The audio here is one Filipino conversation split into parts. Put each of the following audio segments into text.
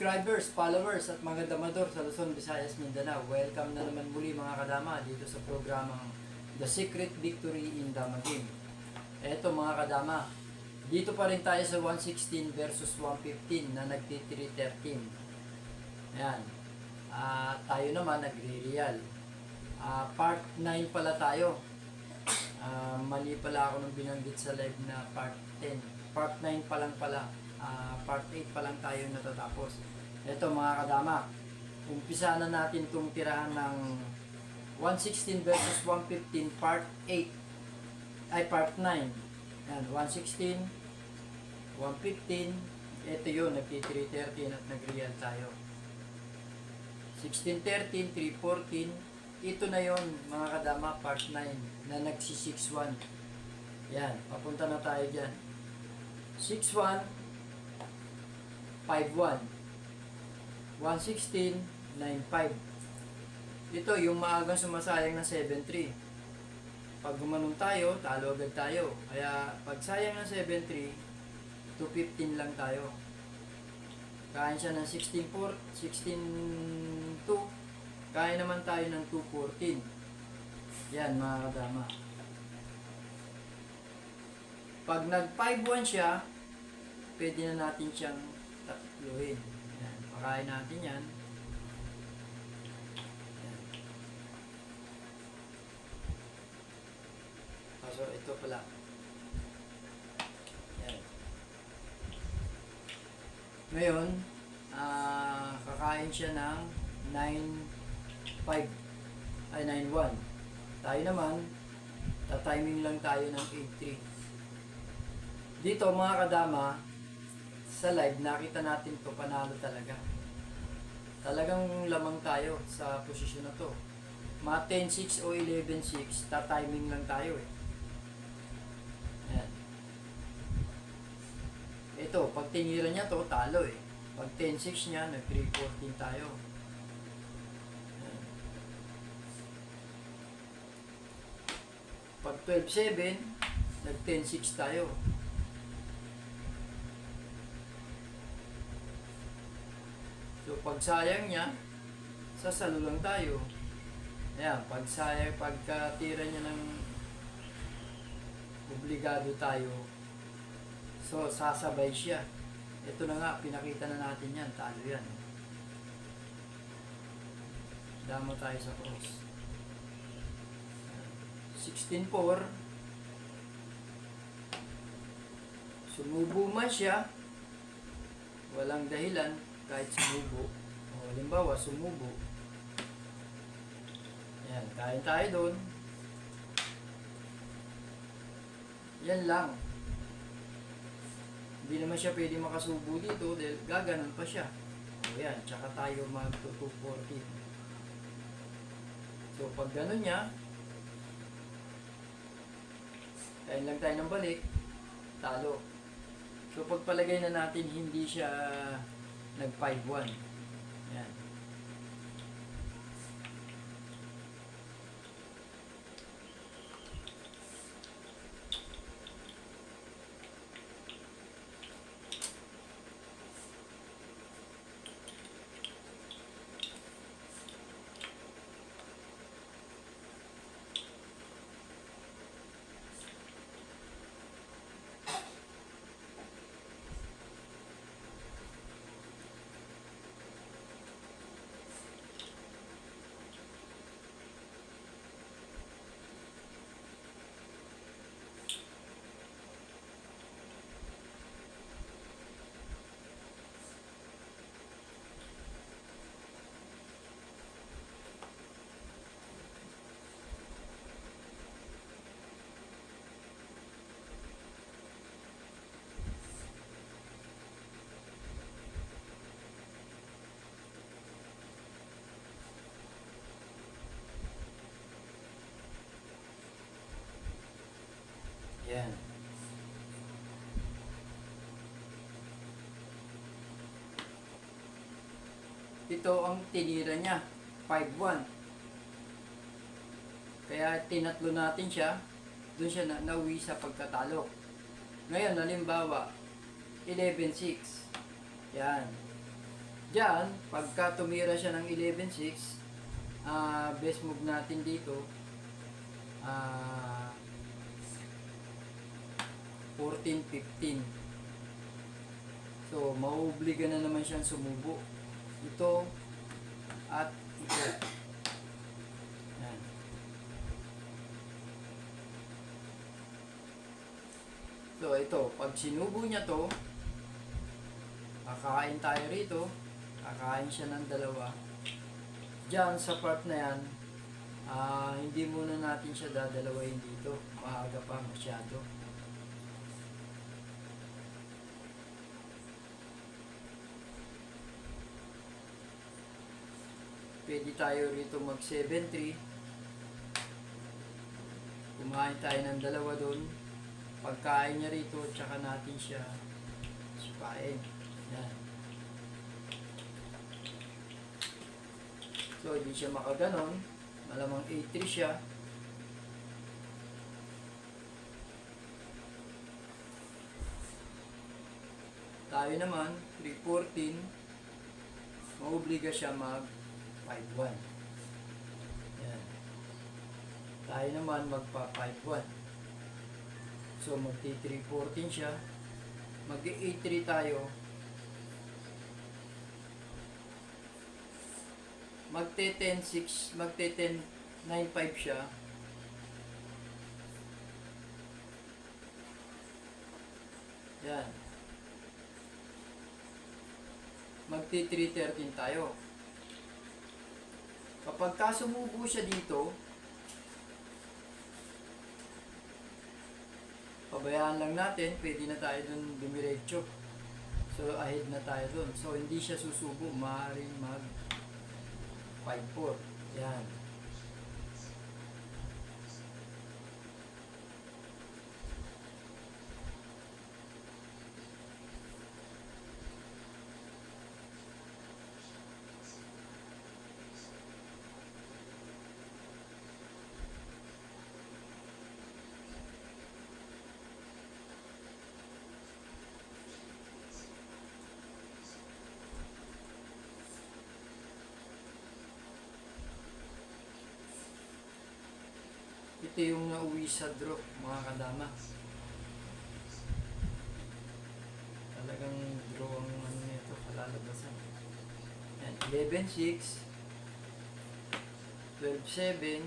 subscribers, followers at mga damador sa Luzon, Visayas, Mindanao. Welcome na naman muli mga kadama dito sa programang The Secret Victory in Dama Game. Eto mga kadama, dito pa rin tayo sa 116 versus 115 na nagti-313. Ayan. Tayo naman nagre-real. Part 9 pala tayo. Mali pala ako nung binanggit sa live na part 10. Part 9 pa lang pala. Part 8 pa lang tayo natatapos. Ito mga kadama, umpisa na natin itong tirahan ng 116 versus 115 part 8 ay part 9. Yan, 116 115, ito yun, nagti-313 at nag-real tayo. 1613, 314, ito na yon mga kadama, part 9 na nagsi-61. Yan, papunta na tayo dyan. 61 5-1 116 9-5. Ito yung maagang sumasayang na 7-3. Pag gumanong tayo, talo agad tayo. Kaya pag sayang ng 7-3, 215 lang tayo. Kain siya ng 16-2. Kain naman tayo ng 214. Yan mga kadama. Pag nag 5-1 siya, pwede na natin siyang tatluhin. Yan. Pakain natin yan. Yan. So, ito pala. Yan. Ngayon, kakain siya ng 9-5 ay 9-1. Tayo naman, tatiming lang tayo ng 8-3. Dito mga kadama, sa live, nakita natin to panalo talaga. Talagang lamang tayo sa posisyon na to. Mga 10-6 o 11-6, tatiming lang tayo eh. Ayan. Ito, pag tinira niya to, talo eh. Pag 10-6 niya, nag-3-14 tayo. Ayan. Pag 12-7, nag-10-6 tayo. So, pag sayang niya, sasalo lang tayo. Ayan, pag sayang, pagkatira niya ng obligado tayo, so, sasabay siya. Ito na nga, pinakita na natin yan, talo yan. Damo tayo sa cross. 16-4. Sumubo man siya, walang dahilan, kahit sumubo. O, halimbawa, sumubo. Yan, kain tayo doon. Yan lang. Hindi naman siya pwede makasubo dito dahil gaganon pa siya. O yan, tsaka tayo mag-240. So, pag ganon niya, kain lang tayo ng balik, talo. So, pagpalagay na natin, hindi siya nag 5-1. Yan. Yan. Ito ang tinira niya, 5-1. Kaya tinatlo natin siya, doon siya nauwi sa pagkatalo. Ngayon, halimbawa, 11-6. Yan. Diyan, pagka tumira siya ng 11-6, best move natin dito, 14-15. So, mauobliga na naman siyang sumubo. Ito at ito. Yan. So, ito. Pag sinubo niya to, kakain tayo rito. Kakain siya ng dalawa. Diyan, sa part na yan, hindi muna natin siya dadalawain dito. Maaga pa masyado. Pwede tayo rito mag 7-3. Kumain tayo ng dalawa doon. Pagkain niya rito, tsaka natin siya supain. Yan. So, hindi siya makaganon. Malamang 8-3 siya. Tayo naman, 3-14. Mauobliga siya mag 5-1. Yan. Tayo naman magpa 5-1. So, magti-3-14 siya. Mag-8-3 tayo. Magte-10-6, magte-10-9-5 siya. Yan. Magti-3-13 tayo. Kapag sumubo siya dito, pabayaan lang natin, pwede na tayo dun dumiretso. So, ahead na tayo dun. So, hindi siya susubo, maaaring mag 5-4. Yan. Ito yung nauwi sa draw, mga kadama. Talagang draw ang ano nito, kalalabasan. Yan, 11-6, 12-7,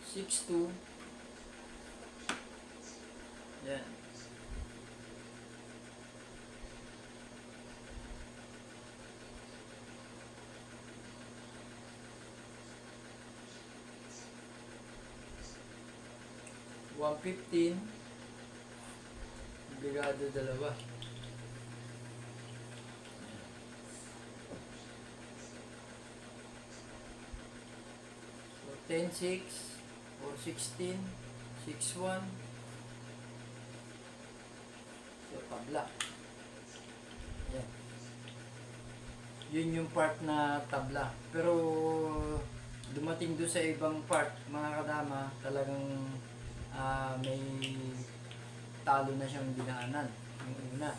6-2. Yan. $115, bigado dalawa. So 10-6 or 16, 6-1. So tabla. Yan. Yun yung part na tabla. Pero dumating doon sa ibang part, mga kadama, talagang may talo na siyang dinaanan. Yung una.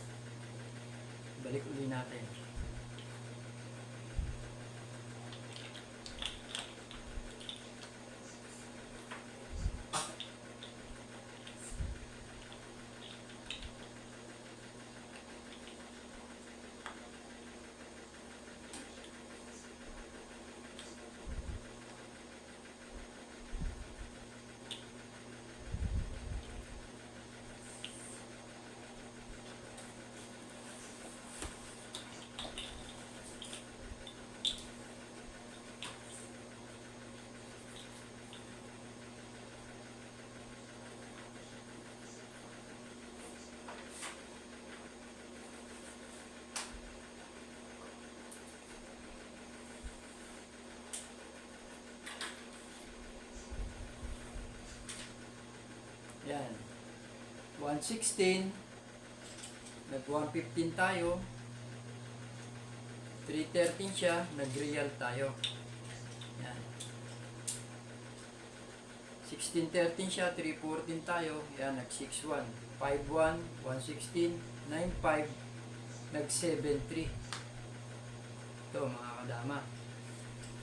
Balik uli natin. Yan. 116. Nag-115 tayo. 313 siya. Nag-real tayo. Yan. 16-13 siya, 3-14 tayo. Yan, nag-6-1. 5-1, 1-16, 9-5, nag-7-3. Ito mga kadama.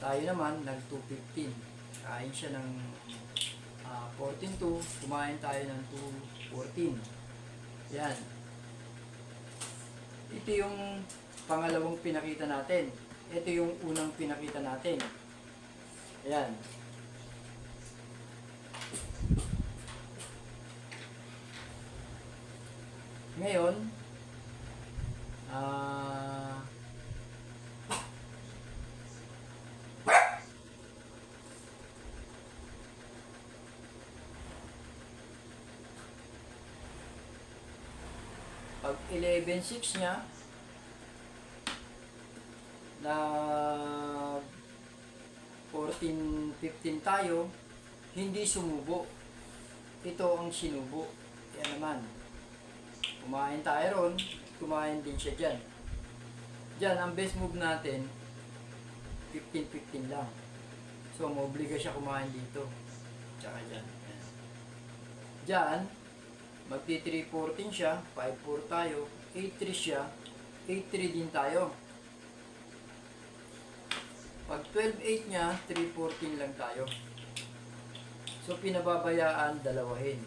Tayo naman, nag-2-15. Kain siya ng 14-2. Kumain tayo ng 2-14. Yan. Ito yung pangalawang pinakita natin. Ito yung unang pinakita natin. Ayan. Ngayon, pag 11-6 niya, na 14-15 tayo, hindi sumubo. Ito ang sinubo. Yan naman. Kumain tayo ron, kumain din siya dyan. Dyan, ang best move natin, 15-15 lang. So, maobliga siya kumain dito. Tsaka dyan. Yan. Dyan, magti-3-14 siya, 5-4 tayo, 8-3 siya, 8-3 din tayo. Pag 12-8 niya, 3-14 lang tayo. So, pinababayaan, dalawahin.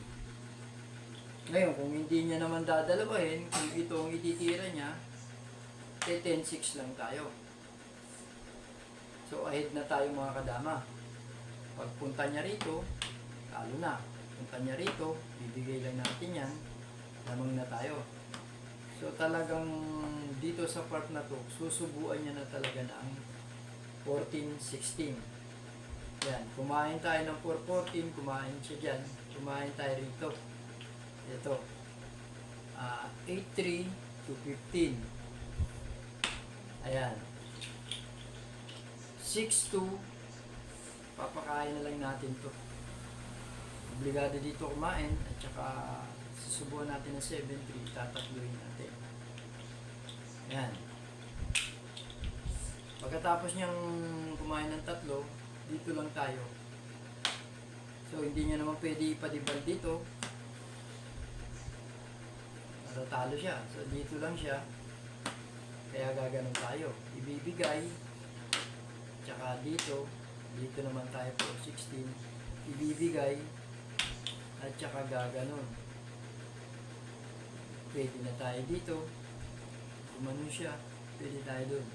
Ngayon, kung hindi niya naman dadalawahin, kung ito ang ititira niya, 10-6 lang tayo. So, ahead na tayo mga kadama. Pagpunta niya rito, talo na. Punta niya rito, bibigay lang natin yan, lamang na tayo. So, talagang dito sa part na to, susubuan niya na talaga na ang 14-16. Yan, kumain tayo ng 4-14, kumain siya dyan, kumain tayo rito. Ito, 8-3 to 15. Ayan. 6-2, papakain na lang natin to. Obligado dito kumain, at saka susubuan natin ng 7-3, tatatluin natin. Ayan. Pagkatapos niyang kumain ng tatlo, dito lang tayo. So, hindi niya naman pwede ipadibal dito. Natatalo siya. So, dito lang siya. Kaya gaganon tayo. Ibibigay. Tsaka dito. Dito naman tayo po, 16. Ibibigay. At tsaka gaganon. Pwede na tayo dito. Gumanon siya. Pwede tayo dun.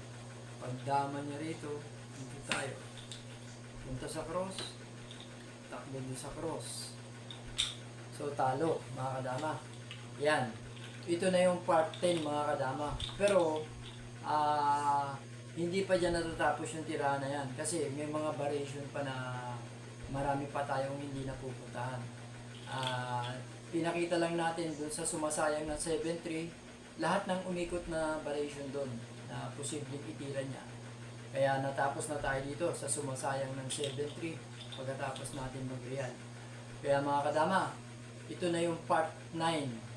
Pagdama niya rito, dito tayo. Punta sa cross, takbo din sa cross. So, talo, mga kadama. Yan. Ito na yung part 10, mga kadama. Pero, hindi pa dyan natatapos yung tirahan na yan. Kasi may mga variation pa na marami pa tayong hindi napupuntahan. Pinakita lang natin dun sa sumasayang ng 7-3, lahat ng umikot na variation dun na posibleng itira niya. Kaya natapos na tayo dito sa sumasayang ng 7-3 pagkatapos natin mag-real. Kaya mga kadama, ito na yung part 9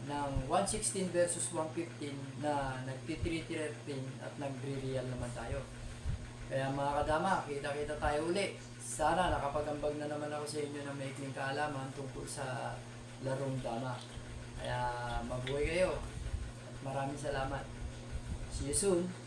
ng 116 versus 115 na nagti-3-13 at nagre-real naman tayo. Kaya mga kadama, kita-kita tayo uli. Sana nakapagambag na naman ako sa inyo ng maikling kaalaman tungkol sa larong dama. Kaya mabuhay kayo at maraming salamat. See you soon!